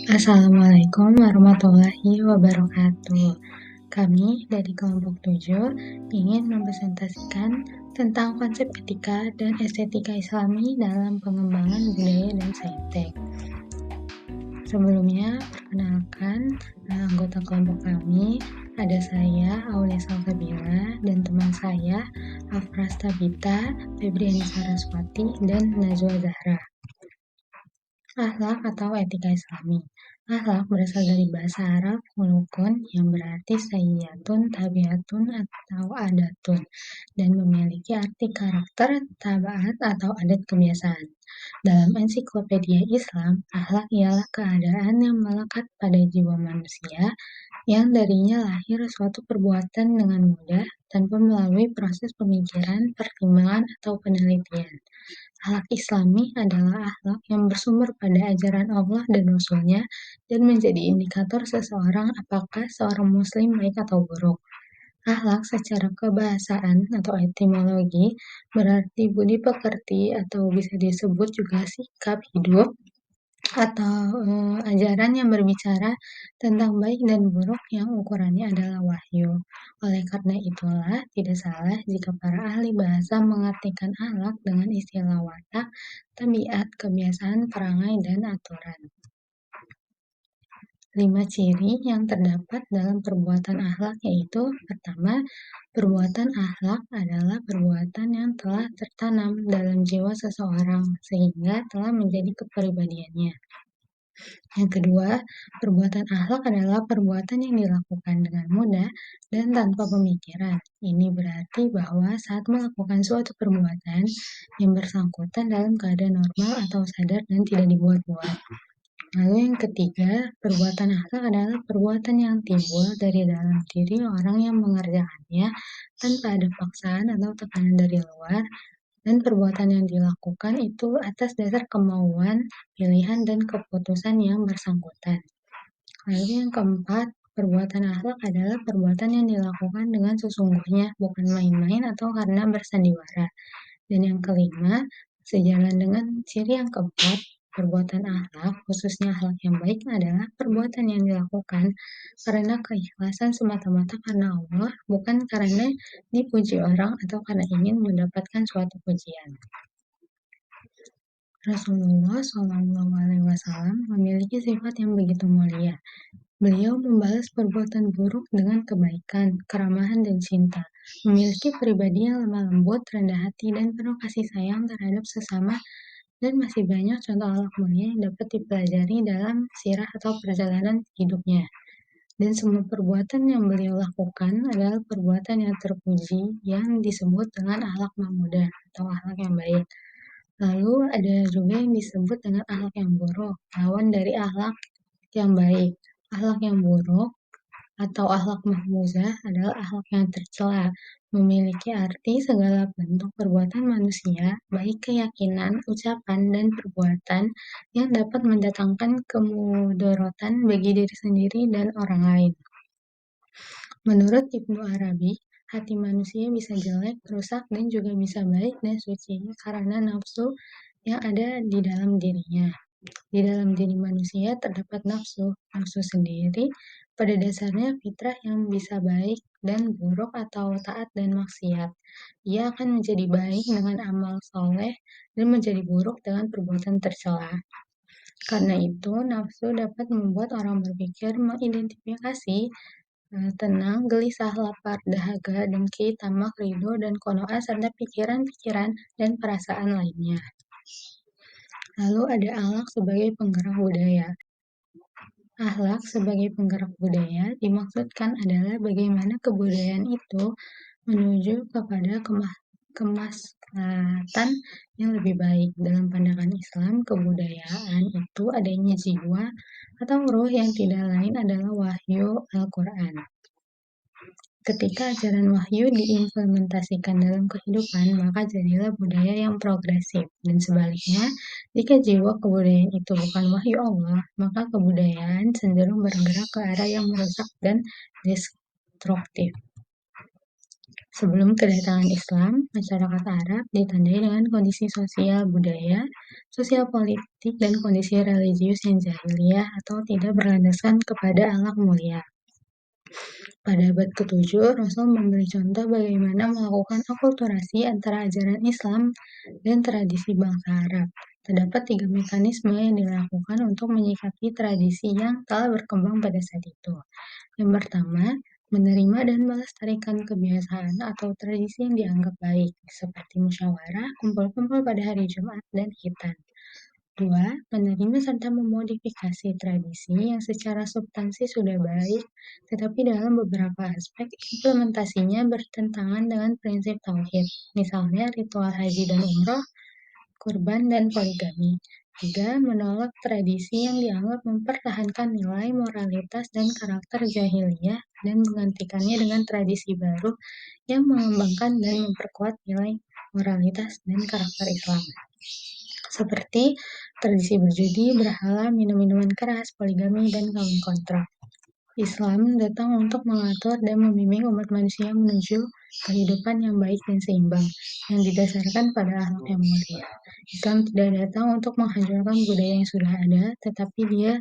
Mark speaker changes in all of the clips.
Speaker 1: Assalamualaikum warahmatullahi wabarakatuh. Kami dari kelompok 7 ingin mempresentasikan tentang konsep etika dan estetika Islami dalam pengembangan budaya dan saintek. Sebelumnya, perkenalkan anggota kelompok kami, ada saya, Aulia Salsabila, dan teman saya, Afras Tabita, Febriani Saraswati, dan Najwa Zahra. Akhlak atau etika Islami. Akhlak berasal dari bahasa Arab khuluqun yang berarti sayyatun, tabiatun, atau adatun dan memiliki arti karakter, tabaat, atau adat kebiasaan. Dalam ensiklopedia Islam, akhlak ialah keadaan yang melekat pada jiwa manusia yang darinya lahir suatu perbuatan dengan mudah tanpa melalui proses pemikiran, pertimbangan, atau penelitian. Akhlak Islami adalah akhlak yang bersumber pada ajaran Allah dan Rasul-Nya dan menjadi indikator seseorang apakah seorang muslim baik atau buruk. Akhlak secara kebahasaan atau etimologi berarti budi pekerti atau bisa disebut juga sikap hidup atau ajaran yang berbicara tentang baik dan buruk yang ukurannya adalah wahyu. Oleh karena itulah, tidak salah jika para ahli bahasa mengartikan akhlak dengan istilah watak, tabiat, kebiasaan, perangai, dan aturan. 5 ciri yang terdapat dalam perbuatan akhlak yaitu pertama, perbuatan akhlak adalah perbuatan yang telah tertanam dalam jiwa seseorang sehingga telah menjadi kepribadiannya. Yang kedua, perbuatan akhlak adalah perbuatan yang dilakukan dengan mudah dan tanpa pemikiran. Ini berarti bahwa saat melakukan suatu perbuatan yang bersangkutan dalam keadaan normal atau sadar dan tidak dibuat-buat. Lalu yang ketiga, perbuatan akhlak adalah perbuatan yang timbul dari dalam diri orang yang mengerjakannya tanpa ada paksaan atau tekanan dari luar, dan perbuatan yang dilakukan itu atas dasar kemauan, pilihan, dan keputusan yang bersangkutan. Lalu yang keempat, perbuatan akhlak adalah perbuatan yang dilakukan dengan sesungguhnya, bukan main-main atau karena bersandiwara. Dan yang kelima, sejalan dengan ciri yang keempat, perbuatan akhlak, khususnya akhlak yang baik adalah perbuatan yang dilakukan karena keikhlasan semata-mata karena Allah, bukan karena dipuji orang atau karena ingin mendapatkan suatu pujian. Rasulullah SAW memiliki sifat yang begitu mulia. Beliau membalas perbuatan buruk dengan kebaikan, keramahan, dan cinta. Memiliki pribadi yang lemah lembut, rendah hati, dan penuh kasih sayang terhadap sesama, dan masih banyak contoh akhlak mulia yang dapat dipelajari dalam sirah atau perjalanan hidupnya. Dan semua perbuatan yang beliau lakukan adalah perbuatan yang terpuji yang disebut dengan akhlak mahmudah atau akhlak yang baik. Lalu ada juga yang disebut dengan akhlak yang buruk, lawan dari akhlak yang baik. Akhlak yang buruk atau akhlak mahmuzah adalah akhlak yang tercela, memiliki arti segala bentuk perbuatan manusia, baik keyakinan, ucapan, dan perbuatan yang dapat mendatangkan kemudorotan bagi diri sendiri dan orang lain. Menurut Ibnu Arabi, hati manusia bisa jelek, rusak, dan juga bisa baik dan suci karena nafsu yang ada di dalam dirinya. Di dalam diri manusia terdapat nafsu. Nafsu sendiri pada dasarnya fitrah yang bisa baik dan buruk atau taat dan maksiat. Ia akan menjadi baik dengan amal soleh dan menjadi buruk dengan perbuatan tercela. Karena itu, nafsu dapat membuat orang berpikir mengidentifikasi tenang, gelisah, lapar, dahaga, dengki, tamak, ridho, dan qanaah serta pikiran-pikiran dan perasaan lainnya. Lalu ada akhlak sebagai penggerak budaya. Akhlak sebagai penggerak budaya dimaksudkan adalah bagaimana kebudayaan itu menuju kepada kemaslahatan yang lebih baik. Dalam pandangan Islam, kebudayaan itu adanya jiwa atau ruh yang tidak lain adalah wahyu Al-Quran. Ketika ajaran wahyu diimplementasikan dalam kehidupan, maka jadilah budaya yang progresif. Dan sebaliknya, jika jiwa kebudayaan itu bukan wahyu Allah, maka kebudayaan cenderung bergerak ke arah yang merusak dan destruktif. Sebelum kedatangan Islam, masyarakat Arab ditandai dengan kondisi sosial budaya, sosial politik, dan kondisi religius yang jahiliyah atau tidak berlandaskan kepada akhlak mulia. Pada abad ke-7, Rasul memberi contoh bagaimana melakukan akulturasi antara ajaran Islam dan tradisi bangsa Arab. Terdapat 3 mekanisme yang dilakukan untuk menyikapi tradisi yang telah berkembang pada saat itu. Yang pertama, menerima dan melestarikan kebiasaan atau tradisi yang dianggap baik, seperti musyawarah, kumpul-kumpul pada hari Jumat, dan khitan. 2. Menerima serta memodifikasi tradisi yang secara substansi sudah baik, tetapi dalam beberapa aspek implementasinya bertentangan dengan prinsip tauhid, misalnya ritual haji dan umroh, kurban, dan poligami. 3. Menolak tradisi yang dianggap mempertahankan nilai, moralitas, dan karakter jahiliyah dan menggantikannya dengan tradisi baru yang mengembangkan dan memperkuat nilai, moralitas, dan karakter Islam. Seperti tradisi berjudi, berhala, minum minuman keras, poligami, dan kawin kontrak. Islam datang untuk mengatur dan membimbing umat manusia menuju kehidupan yang baik dan seimbang, yang didasarkan pada akhlak yang mulia. Islam tidak datang untuk menghancurkan budaya yang sudah ada, tetapi dia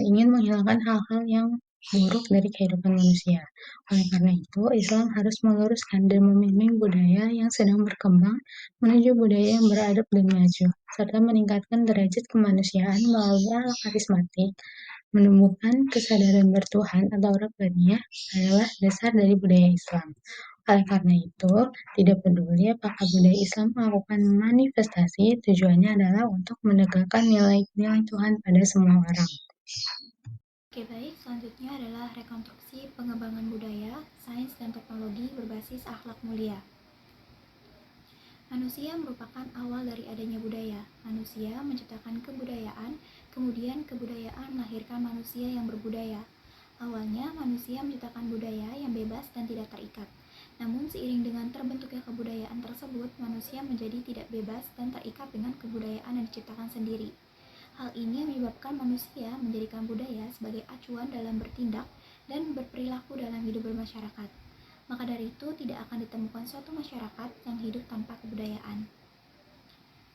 Speaker 1: ingin menghilangkan hal-hal yang buruk dari kehidupan manusia. Oleh karena itu, Islam harus meluruskan dan membimbing budaya yang sedang berkembang menuju budaya yang beradab dan maju, serta meningkatkan derajat kemanusiaan melalui akhlak karismatik. Menemukan kesadaran bertuhan atau Rabbaniyah adalah dasar dari budaya Islam. Oleh karena itu, tidak peduli apakah budaya Islam melakukan manifestasi, tujuannya adalah untuk menegakkan nilai-nilai Tuhan pada semua orang.
Speaker 2: Oke baik, selanjutnya adalah rekonstruksi pengembangan budaya, sains dan teknologi berbasis akhlak mulia. Manusia merupakan awal dari adanya budaya. Manusia menciptakan kebudayaan, kemudian kebudayaan melahirkan manusia yang berbudaya. Awalnya manusia menciptakan budaya yang bebas dan tidak terikat. Namun seiring dengan terbentuknya kebudayaan tersebut, manusia menjadi tidak bebas dan terikat dengan kebudayaan yang diciptakan sendiri. Hal ini menyebabkan manusia menjadikan budaya sebagai acuan dalam bertindak dan berperilaku dalam hidup bermasyarakat. Maka dari itu tidak akan ditemukan suatu masyarakat yang hidup tanpa kebudayaan.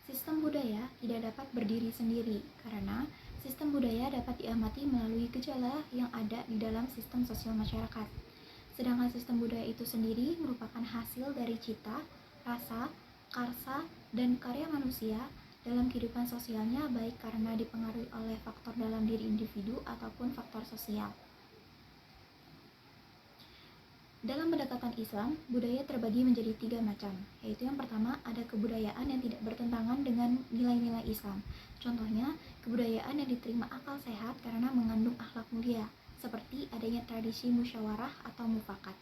Speaker 2: Sistem budaya tidak dapat berdiri sendiri karena sistem budaya dapat diamati melalui gejala yang ada di dalam sistem sosial masyarakat. Sedangkan sistem budaya itu sendiri merupakan hasil dari cita, rasa, karsa, dan karya manusia dalam kehidupan sosialnya, baik karena dipengaruhi oleh faktor dalam diri individu ataupun faktor sosial. Dalam pendekatan Islam, budaya terbagi menjadi 3 macam, yaitu yang pertama ada kebudayaan yang tidak bertentangan dengan nilai-nilai Islam. Contohnya, kebudayaan yang diterima akal sehat karena mengandung akhlak mulia, seperti adanya tradisi musyawarah atau mufakat.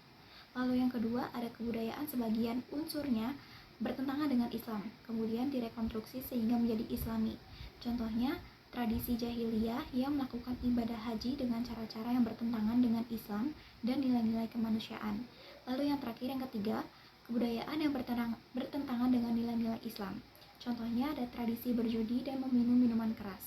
Speaker 2: Lalu yang kedua, ada kebudayaan sebagian unsurnya bertentangan dengan Islam, kemudian direkonstruksi sehingga menjadi Islami. Contohnya, tradisi jahiliyah yang melakukan ibadah haji dengan cara-cara yang bertentangan dengan Islam dan nilai-nilai kemanusiaan. Lalu yang terakhir, yang ketiga, kebudayaan yang bertentangan dengan nilai-nilai Islam. Contohnya ada tradisi berjudi dan meminum minuman keras.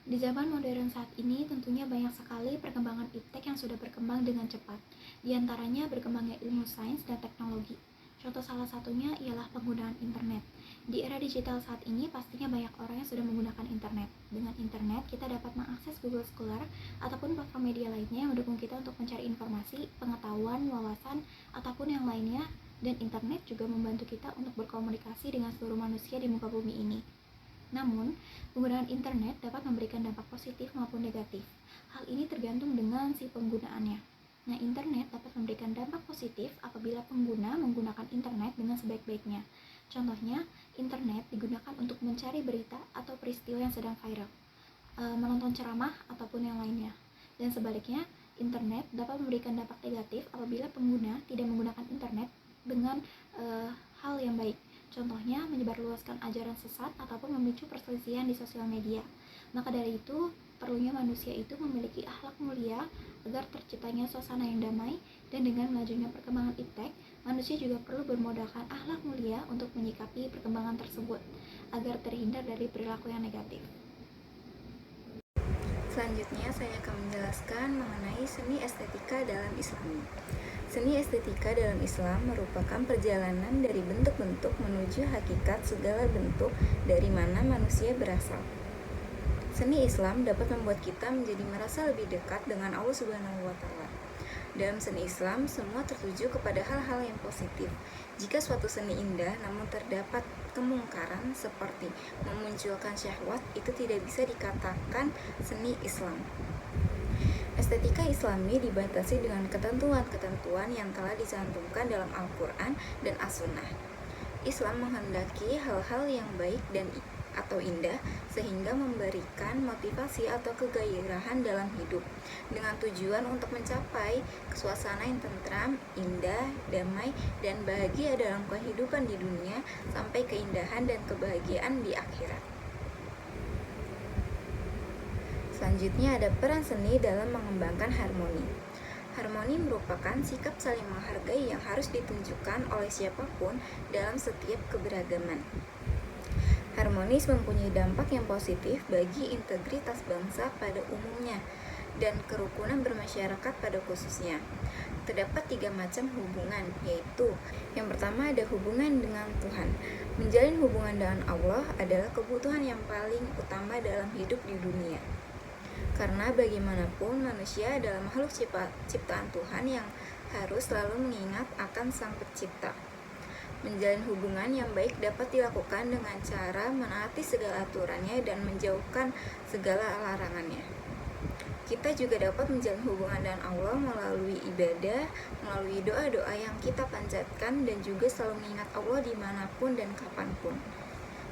Speaker 2: Di zaman modern saat ini tentunya banyak sekali perkembangan iptek yang sudah berkembang dengan cepat. Di antaranya berkembangnya ilmu sains dan teknologi. Contoh salah satunya ialah penggunaan internet. Di era digital saat ini pastinya banyak orang yang sudah menggunakan internet. Dengan internet kita dapat mengakses Google Scholar ataupun platform media lainnya yang mendukung kita untuk mencari informasi, pengetahuan, wawasan, ataupun yang lainnya. Dan internet juga membantu kita untuk berkomunikasi dengan seluruh manusia di muka bumi ini. Namun, penggunaan internet dapat memberikan dampak positif maupun negatif. Hal ini tergantung dengan si penggunaannya. Nah, internet dapat memberikan dampak positif apabila pengguna menggunakan internet dengan sebaik-baiknya. Contohnya, internet digunakan untuk mencari berita atau peristiwa yang sedang viral, menonton ceramah ataupun yang lainnya. Dan sebaliknya, internet dapat memberikan dampak negatif apabila pengguna tidak menggunakan internet dengan hal yang baik. Contohnya, menyebarluaskan ajaran sesat ataupun memicu perselisihan di sosial media. Maka dari itu, perlunya manusia itu memiliki akhlak mulia agar terciptanya suasana yang damai, dan dengan melajunya perkembangan iptek, manusia juga perlu bermodalkan akhlak mulia untuk menyikapi perkembangan tersebut, agar terhindar dari perilaku yang negatif.
Speaker 3: Selanjutnya saya akan menjelaskan mengenai seni estetika dalam Islam. Seni estetika dalam Islam merupakan perjalanan dari bentuk-bentuk menuju hakikat segala bentuk dari mana manusia berasal. Seni Islam dapat membuat kita menjadi merasa lebih dekat dengan Allah Subhanahu wa Ta'ala. Dalam seni Islam, semua tertuju kepada hal-hal yang positif. Jika suatu seni indah namun terdapat kemungkaran seperti memunculkan syahwat, itu tidak bisa dikatakan seni Islam. Estetika Islami dibatasi dengan ketentuan-ketentuan yang telah dicantumkan dalam Al-Quran dan As-Sunnah. Islam menghendaki hal-hal yang baik dan atau indah sehingga memberikan motivasi atau kegairahan dalam hidup dengan tujuan untuk mencapai suasana yang tentram, indah, damai, dan bahagia dalam kehidupan di dunia sampai keindahan dan kebahagiaan di akhirat. Selanjutnya ada peran seni dalam mengembangkan harmoni. Harmoni merupakan sikap saling menghargai yang harus ditunjukkan oleh siapapun dalam setiap keberagaman. Harmonis mempunyai dampak yang positif bagi integritas bangsa pada umumnya dan kerukunan bermasyarakat pada khususnya. Terdapat 3 macam hubungan, yaitu yang pertama ada hubungan dengan Tuhan. Menjalin hubungan dengan Allah adalah kebutuhan yang paling utama dalam hidup di dunia. Karena bagaimanapun manusia adalah makhluk ciptaan Tuhan yang harus selalu mengingat akan Sang Pencipta. Menjalin hubungan yang baik dapat dilakukan dengan cara menaati segala aturannya dan menjauhkan segala larangannya. Kita juga dapat menjalin hubungan dengan Allah melalui ibadah, melalui doa-doa yang kita panjatkan dan juga selalu mengingat Allah dimanapun dan kapanpun.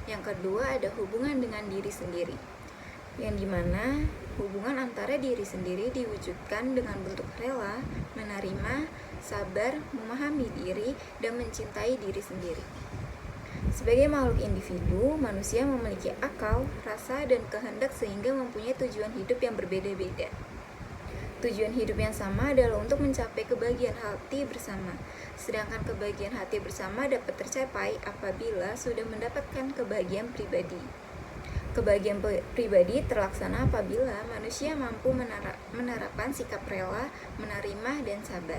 Speaker 3: Yang kedua ada hubungan dengan diri sendiri, yang dimana hubungan antara diri sendiri diwujudkan dengan bentuk rela, menerima, sabar, memahami diri, dan mencintai diri sendiri. Sebagai makhluk individu, manusia memiliki akal, rasa, dan kehendak sehingga mempunyai tujuan hidup yang berbeda-beda. Tujuan hidup yang sama adalah untuk mencapai kebahagiaan hati bersama. Sedangkan kebahagiaan hati bersama dapat tercapai apabila sudah mendapatkan kebahagiaan pribadi. Kebahagiaan pribadi terlaksana apabila manusia mampu menerapkan sikap rela, menerima, dan sabar.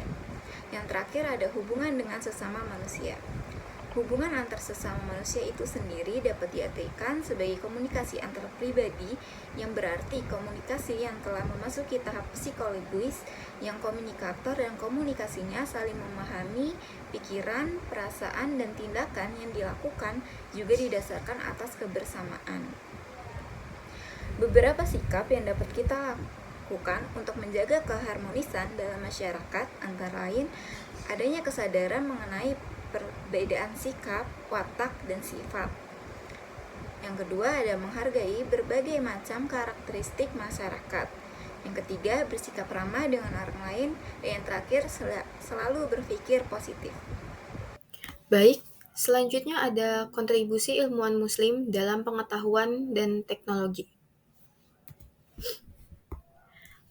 Speaker 3: Yang terakhir ada hubungan dengan sesama manusia. Hubungan antar sesama manusia itu sendiri dapat diartikan sebagai komunikasi antar pribadi, yang berarti komunikasi yang telah memasuki tahap psikologis, yang komunikator dan komunikasinya saling memahami pikiran, perasaan, dan tindakan yang dilakukan juga didasarkan atas kebersamaan. Beberapa sikap yang dapat kita lakukan untuk menjaga keharmonisan dalam masyarakat antara lain adanya kesadaran mengenai perbedaan sikap, watak, dan sifat. Yang kedua ada menghargai berbagai macam karakteristik masyarakat. Yang ketiga bersikap ramah dengan orang lain. Dan yang terakhir selalu berpikir positif.
Speaker 4: Baik, selanjutnya ada kontribusi ilmuwan muslim dalam pengetahuan dan teknologi.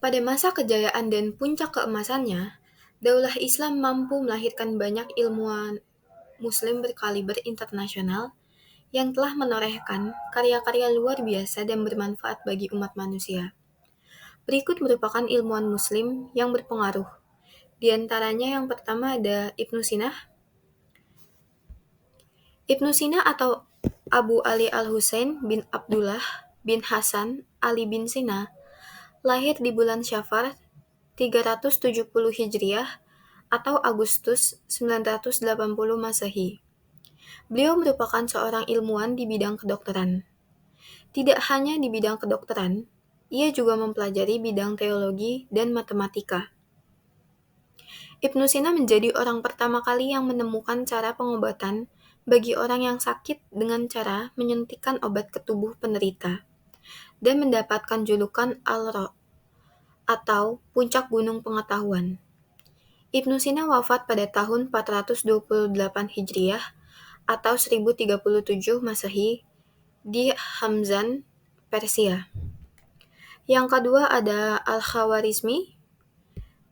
Speaker 4: Pada masa kejayaan dan puncak keemasannya, Daulah Islam mampu melahirkan banyak ilmuwan muslim berkaliber internasional yang telah menorehkan karya-karya luar biasa dan bermanfaat bagi umat manusia. Berikut merupakan ilmuwan muslim yang berpengaruh. Di antaranya yang pertama ada Ibnu Sina. Ibnu Sina atau Abu Ali al-Husain bin Abdullah bin Hasan Ali bin Sina lahir di bulan Syafar 370 Hijriah atau Agustus 980 Masehi. Beliau merupakan seorang ilmuwan di bidang kedokteran. Tidak hanya di bidang kedokteran, ia juga mempelajari bidang teologi dan matematika. Ibnu Sina menjadi orang pertama kali yang menemukan cara pengobatan bagi orang yang sakit dengan cara menyuntikkan obat ke tubuh penderita dan mendapatkan julukan Al-Ra atau puncak gunung pengetahuan. Ibnu Sina wafat pada tahun 428 Hijriah atau 1037 Masehi di Hamzan, Persia. Yang kedua ada Al-Khawarizmi.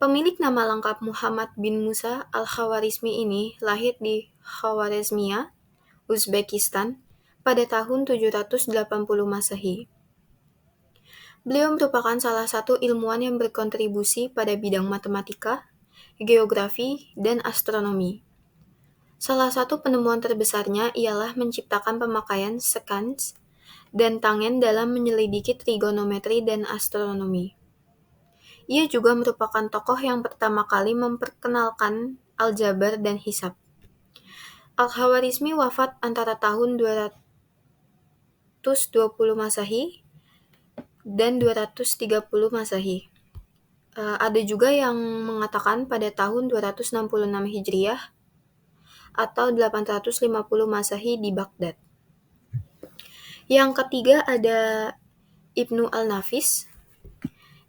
Speaker 4: Pemilik nama lengkap Muhammad bin Musa Al-Khawarizmi ini lahir di Khawarizmia, Uzbekistan pada tahun 780 Masehi. Beliau merupakan salah satu ilmuwan yang berkontribusi pada bidang matematika, geografi, dan astronomi. Salah satu penemuan terbesarnya ialah menciptakan pemakaian sekans dan tangen dalam menyelidiki trigonometri dan astronomi. Ia juga merupakan tokoh yang pertama kali memperkenalkan aljabar dan hisab. Al-Khawarizmi wafat antara tahun 220 Masehi dan 230 Masehi. Ada juga yang mengatakan pada tahun 266 Hijriah atau 850 Masehi di Baghdad. Yang ketiga ada Ibnu al-Nafis.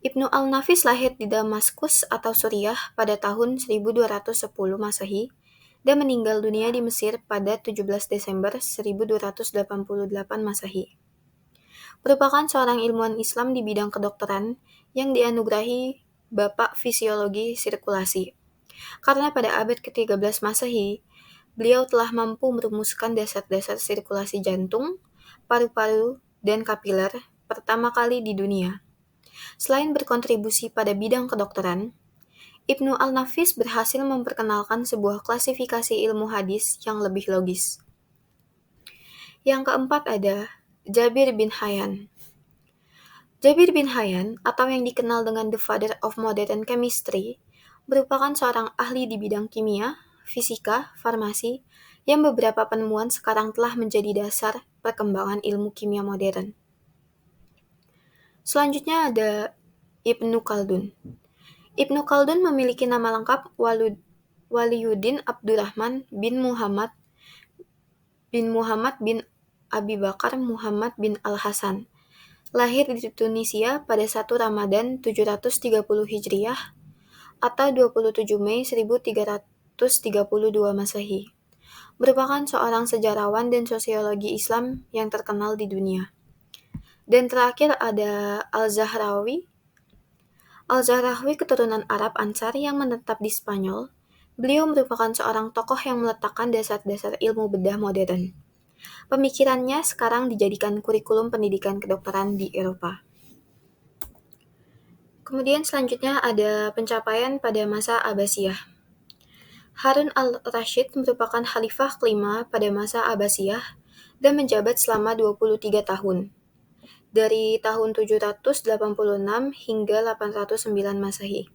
Speaker 4: Ibnu al-Nafis lahir di Damaskus atau Suriah pada tahun 1210 Masehi dan meninggal dunia di Mesir pada 17 Desember 1288 Masehi. Merupakan seorang ilmuwan Islam di bidang kedokteran yang dianugerahi Bapak Fisiologi Sirkulasi. Karena pada abad ke-13 Masehi, beliau telah mampu merumuskan dasar-dasar sirkulasi jantung, paru-paru, dan kapiler pertama kali di dunia. Selain berkontribusi pada bidang kedokteran, Ibnu al-Nafis berhasil memperkenalkan sebuah klasifikasi ilmu hadis yang lebih logis. Yang keempat ada Jabir bin Hayyan. Jabir bin Hayyan, atau yang dikenal dengan The Father of Modern Chemistry, merupakan seorang ahli di bidang kimia, fisika, farmasi, yang beberapa penemuan sekarang telah menjadi dasar perkembangan ilmu kimia modern. Selanjutnya ada Ibnu Khaldun. Ibnu Khaldun memiliki nama lengkap Waliyuddin Abdurrahman bin Muhammad bin Abi Bakar Muhammad bin Al-Hasan. Lahir di Tunisia pada 1 Ramadan 730 Hijriah atau 27 Mei 1332 Masehi. Merupakan seorang sejarawan dan sosiologi Islam yang terkenal di dunia. Dan terakhir ada Al-Zahrawi. Al-Zahrawi keturunan Arab Ansar yang menetap di Spanyol. Beliau merupakan seorang tokoh yang meletakkan dasar-dasar ilmu bedah modern. Pemikirannya sekarang dijadikan kurikulum pendidikan kedokteran di Eropa. Kemudian selanjutnya ada pencapaian pada masa Abbasiyah. Harun al-Rasyid merupakan khalifah kelima pada masa Abbasiyah dan menjabat selama 23 tahun, dari tahun 786 hingga 809 Masehi.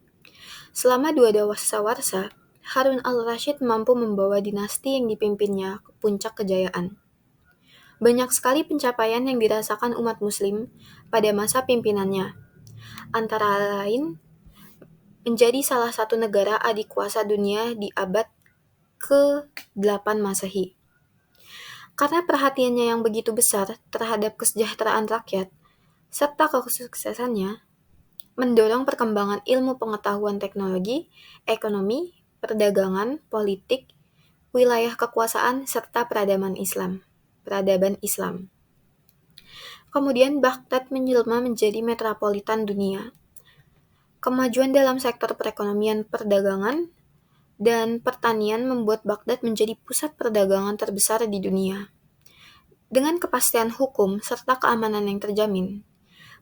Speaker 4: Selama 2 dasawarsa, Harun al-Rasyid mampu membawa dinasti yang dipimpinnya ke puncak kejayaan. Banyak sekali pencapaian yang dirasakan umat muslim pada masa pimpinannya, antara lain menjadi salah satu negara adikuasa dunia di abad ke-8 Masehi. Karena perhatiannya yang begitu besar terhadap kesejahteraan rakyat, serta kesuksesannya, mendorong perkembangan ilmu pengetahuan teknologi, ekonomi, perdagangan, politik, wilayah kekuasaan, serta peradaban Islam. Kemudian Baghdad menjelma menjadi metropolitan dunia. Kemajuan dalam sektor perekonomian, perdagangan, dan pertanian membuat Baghdad menjadi pusat perdagangan terbesar di dunia. Dengan kepastian hukum serta keamanan yang terjamin,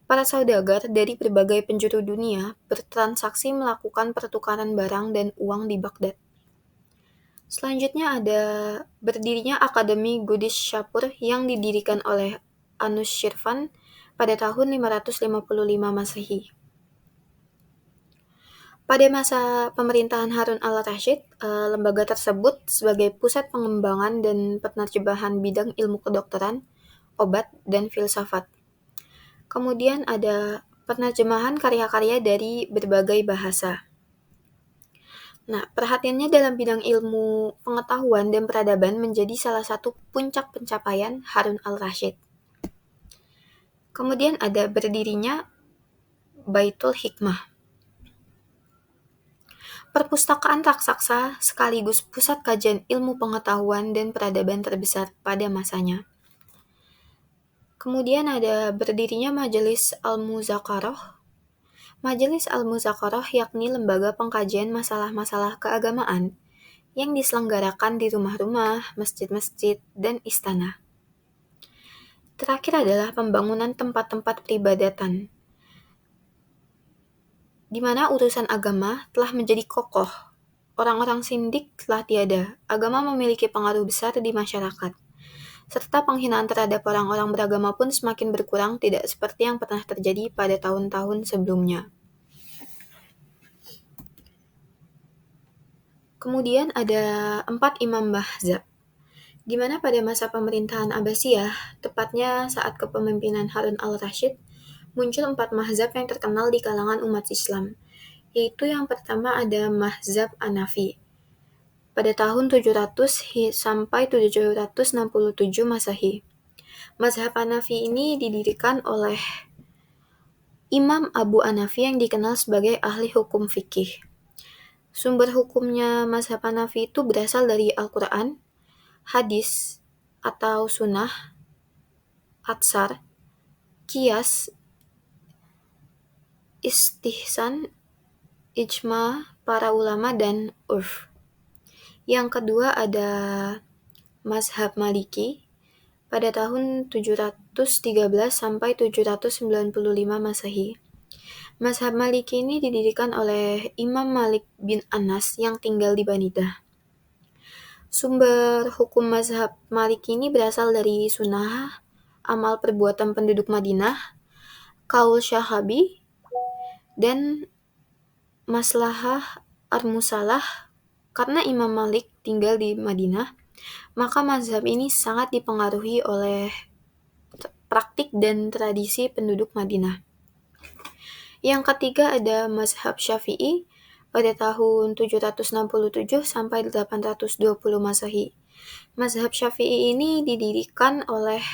Speaker 4: para saudagar dari berbagai penjuru dunia bertransaksi melakukan pertukaran barang dan uang di Baghdad. Selanjutnya ada berdirinya Akademi Qudus Shapur yang didirikan oleh Anushirvan pada tahun 555 Masehi. Pada masa pemerintahan Harun al-Rasyid, lembaga tersebut sebagai pusat pengembangan dan penerjemahan bidang ilmu kedokteran, obat, dan filsafat. Kemudian ada penerjemahan karya-karya dari berbagai bahasa. Nah, perhatiannya dalam bidang ilmu pengetahuan dan peradaban menjadi salah satu puncak pencapaian Harun al-Rasyid. Kemudian ada berdirinya Baitul Hikmah, perpustakaan raksasa sekaligus pusat kajian ilmu pengetahuan dan peradaban terbesar pada masanya. Kemudian ada berdirinya Majelis Al-Muzakarah. Majelis Al-Muzakarah yakni lembaga pengkajian masalah-masalah keagamaan yang diselenggarakan di rumah-rumah, masjid-masjid, dan istana. Terakhir adalah pembangunan tempat-tempat peribadatan. di mana urusan agama telah menjadi kokoh. Orang-orang sindik telah tiada. Agama memiliki pengaruh besar di masyarakat. Serta penghinaan terhadap orang-orang beragama pun semakin berkurang, tidak seperti yang pernah terjadi pada tahun-tahun sebelumnya. Kemudian ada 4 imam mazhab, di mana pada masa pemerintahan Abbasiyah, tepatnya saat kepemimpinan Harun al-Rashid, muncul 4 mazhab yang terkenal di kalangan umat Islam, yaitu yang pertama ada mazhab Hanafi pada tahun 700 sampai 767 Masehi. Mazhab Hanafi ini didirikan oleh Imam Abu Hanafi yang dikenal sebagai ahli hukum fikih. Sumber hukumnya mazhab Hanafi itu berasal dari Al-Quran, hadis atau sunnah, atsar, qiyas, istihsan, ijma para ulama, dan urf. Yang kedua ada mazhab Maliki pada tahun 713 sampai 795 Masehi. Mazhab Maliki ini didirikan oleh Imam Malik bin Anas yang tinggal di Banidah. Sumber hukum mazhab Maliki ini berasal dari sunnah, amal perbuatan penduduk Madinah, kaul Syahabi, dan maslahah ar-musalah. Karena Imam Malik tinggal di Madinah, maka mazhab ini sangat dipengaruhi oleh praktik dan tradisi penduduk Madinah. Yang ketiga ada mazhab Syafi'i pada tahun 767 sampai 820 Masehi. Mazhab Syafi'i ini didirikan oleh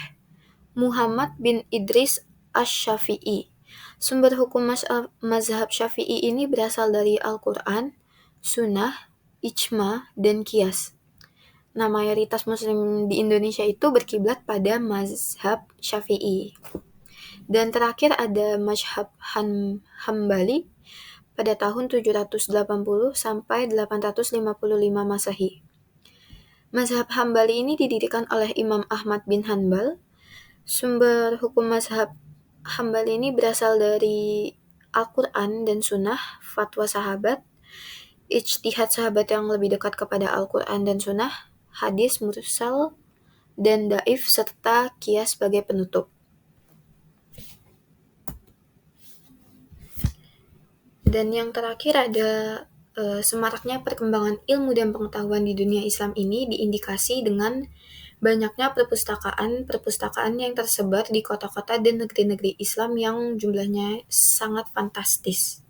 Speaker 4: Muhammad bin Idris Asy-Syafi'i. Sumber hukum mazhab Syafi'i ini berasal dari Al-Quran, sunnah, ijma, dan qiyas. Nah, mayoritas muslim di Indonesia itu berkiblat pada mazhab Syafi'i. Dan terakhir ada mazhab Hambali pada tahun 780 sampai 855 Masehi. Mazhab Hambali ini didirikan oleh Imam Ahmad bin Hanbal. Sumber hukum mazhab Hambali ini berasal dari Al-Quran dan Sunnah, fatwa sahabat, ijtihad sahabat yang lebih dekat kepada Al-Quran dan Sunnah, hadis mursal, dan daif, serta qiyas sebagai penutup. Dan yang terakhir ada semaraknya perkembangan ilmu dan pengetahuan di dunia Islam ini diindikasi dengan banyaknya perpustakaan yang tersebar di kota-kota dan negeri-negeri Islam yang jumlahnya sangat fantastis.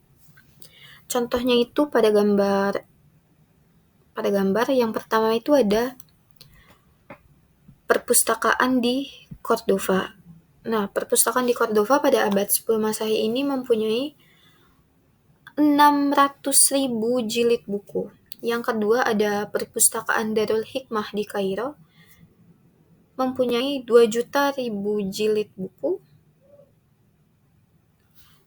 Speaker 4: Contohnya itu pada gambar yang pertama itu ada perpustakaan di Cordova. Nah, perpustakaan di Cordova pada abad 10 Masehi ini mempunyai 600.000 jilid buku. Yang kedua ada perpustakaan Darul Hikmah di Kairo, mempunyai 2.000.000 jilid buku.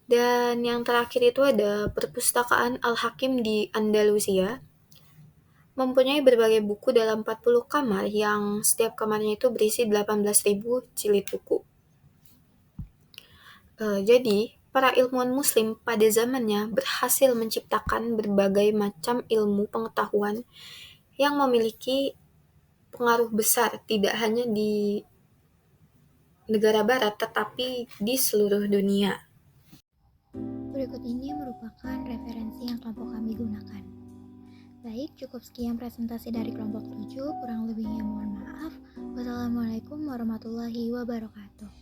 Speaker 4: Dan yang terakhir itu ada perpustakaan Al-Hakim di Andalusia, mempunyai berbagai buku dalam 40 kamar yang setiap kamarnya itu berisi 18.000 jilid buku. Jadi, para ilmuwan muslim pada zamannya berhasil menciptakan berbagai macam ilmu pengetahuan yang memiliki pengaruh besar tidak hanya di negara barat tetapi di seluruh dunia.
Speaker 2: Berikut ini merupakan referensi yang kelompok kami gunakan. Baik, cukup sekian presentasi dari kelompok 7, kurang lebihnya mohon maaf. Wassalamualaikum warahmatullahi wabarakatuh.